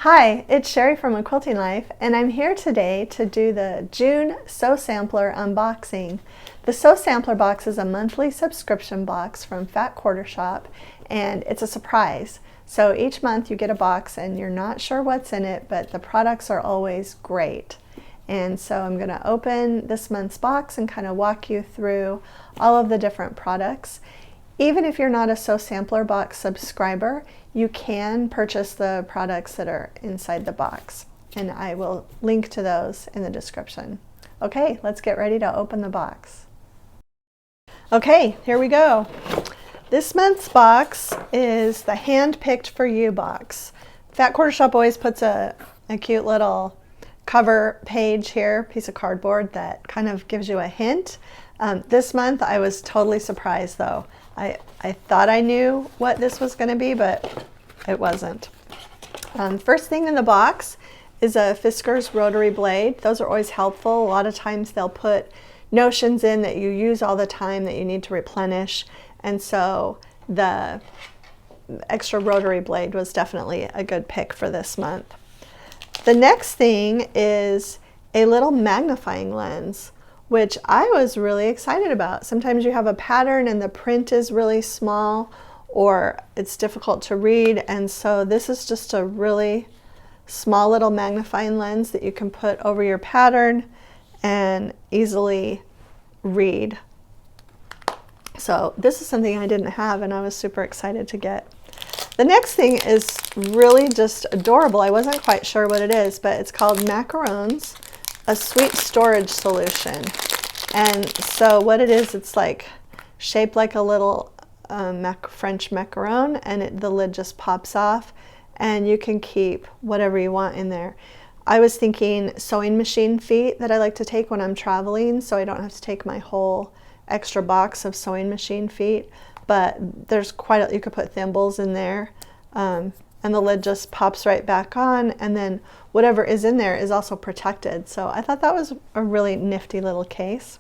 Hi, it's Sherri from A Quilting Life, and I'm here today to do the June Sew Sampler unboxing. The Sew Sampler box is a monthly subscription box from Fat Quarter Shop, and it's a surprise. So each month you get a box and you're not sure what's in it, but the products are always great. And so I'm going to open this month's box and kind of walk you through all of the different products. Even if you're not a Sew Sampler box subscriber, you can purchase the products that are inside the box, and I will link to those in the description. Okay, let's get ready to open the box. Okay, here we go. This month's box is the Hand-Picked for You box. Fat Quarter Shop always puts a cute little cover page here, piece of cardboard that kind of gives you a hint. This month I was totally surprised though. I thought I knew what this was going to be, but it wasn't. First thing in the box is a Fisker's rotary blade. Those are always helpful. A lot of times they'll put notions in that you use all the time that you need to replenish, and so the extra rotary blade was definitely a good pick for this month. The next thing is a little magnifying lens, which I was really excited about. Sometimes you have a pattern and the print is really small or it's difficult to read, and so this is just a really small little magnifying lens that you can put over your pattern and easily read. So this is something I didn't have and I was super excited to get. The next thing is really just adorable. I wasn't quite sure what it is, but it's called Macarons, a sweet storage solution. And so what it is, it's like shaped like a little French macaron, and the lid just pops off and you can keep whatever you want in there. I was thinking sewing machine feet that I like to take when I'm traveling, so I don't have to take my whole extra box of sewing machine feet, but there's you could put thimbles in there. And the lid just pops right back on, and then whatever is in there is also protected. So I thought that was a really nifty little case.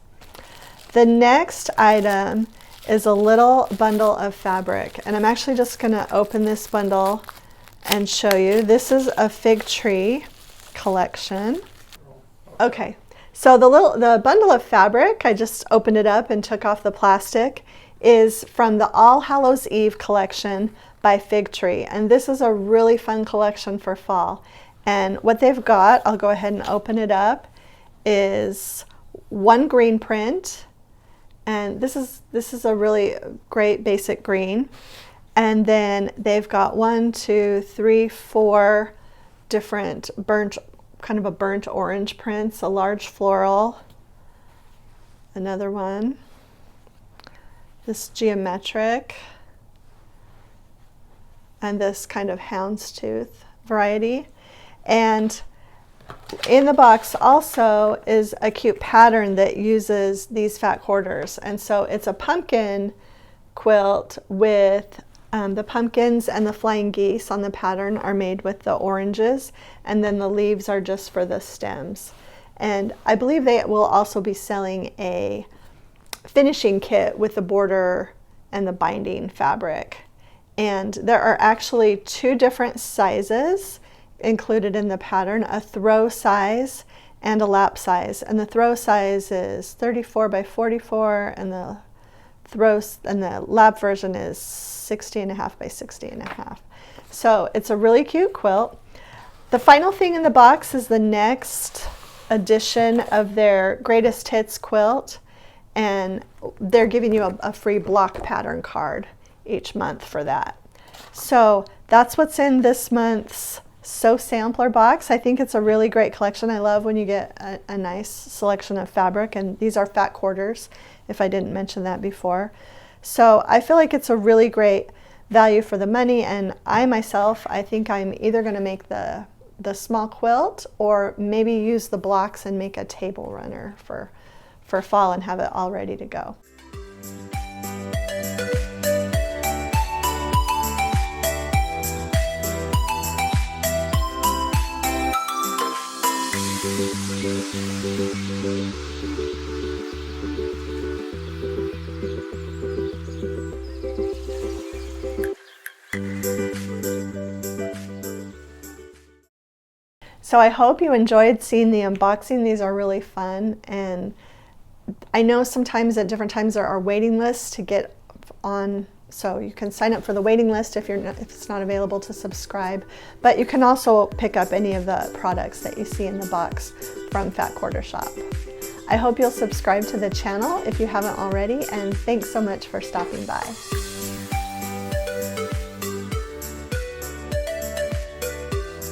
The next item is a little bundle of fabric, and I'm actually just going to open this bundle and show you. This is a fig tree collection. Okay, so the bundle of fabric, I just opened it up and took off the plastic, is from the All Hallows Eve collection by Fig Tree, and this is a really fun collection for fall. And what they've got, I'll go ahead and open it up, is one green print, and this is a really great basic green, and then they've got 1, 2, 3, 4 different kind of a burnt orange prints, a large floral, another one, this geometric, and this kind of houndstooth variety. And in the box also is a cute pattern that uses these fat quarters, and so it's a pumpkin quilt with the pumpkins and the flying geese on the pattern are made with the oranges, and then the leaves are just for the stems. And I believe they will also be selling a finishing kit with the border and the binding fabric. And there are actually 2 different sizes included in the pattern, a throw size and a lap size. And the throw size is 34 by 44, and the lap version is 60.5 by 60.5. So it's a really cute quilt. The final thing in the box is the next edition of their Greatest Hits quilt, and they're giving you a free block pattern card each month for that. So that's what's in this month's Sew Sampler box. I think it's a really great collection. I love when you get a nice selection of fabric, and these are fat quarters, if I didn't mention that before. So I feel like it's a really great value for the money, and I think I'm either going to make the small quilt or maybe use the blocks and make a table runner for fall and have it all ready to go. So I hope you enjoyed seeing the unboxing. These are really fun, and I know sometimes at different times there are waiting lists to get on, so you can sign up for the waiting list if it's not available to subscribe. But you can also pick up any of the products that you see in the box from Fat Quarter Shop. I hope you'll subscribe to the channel if you haven't already, and thanks so much for stopping by.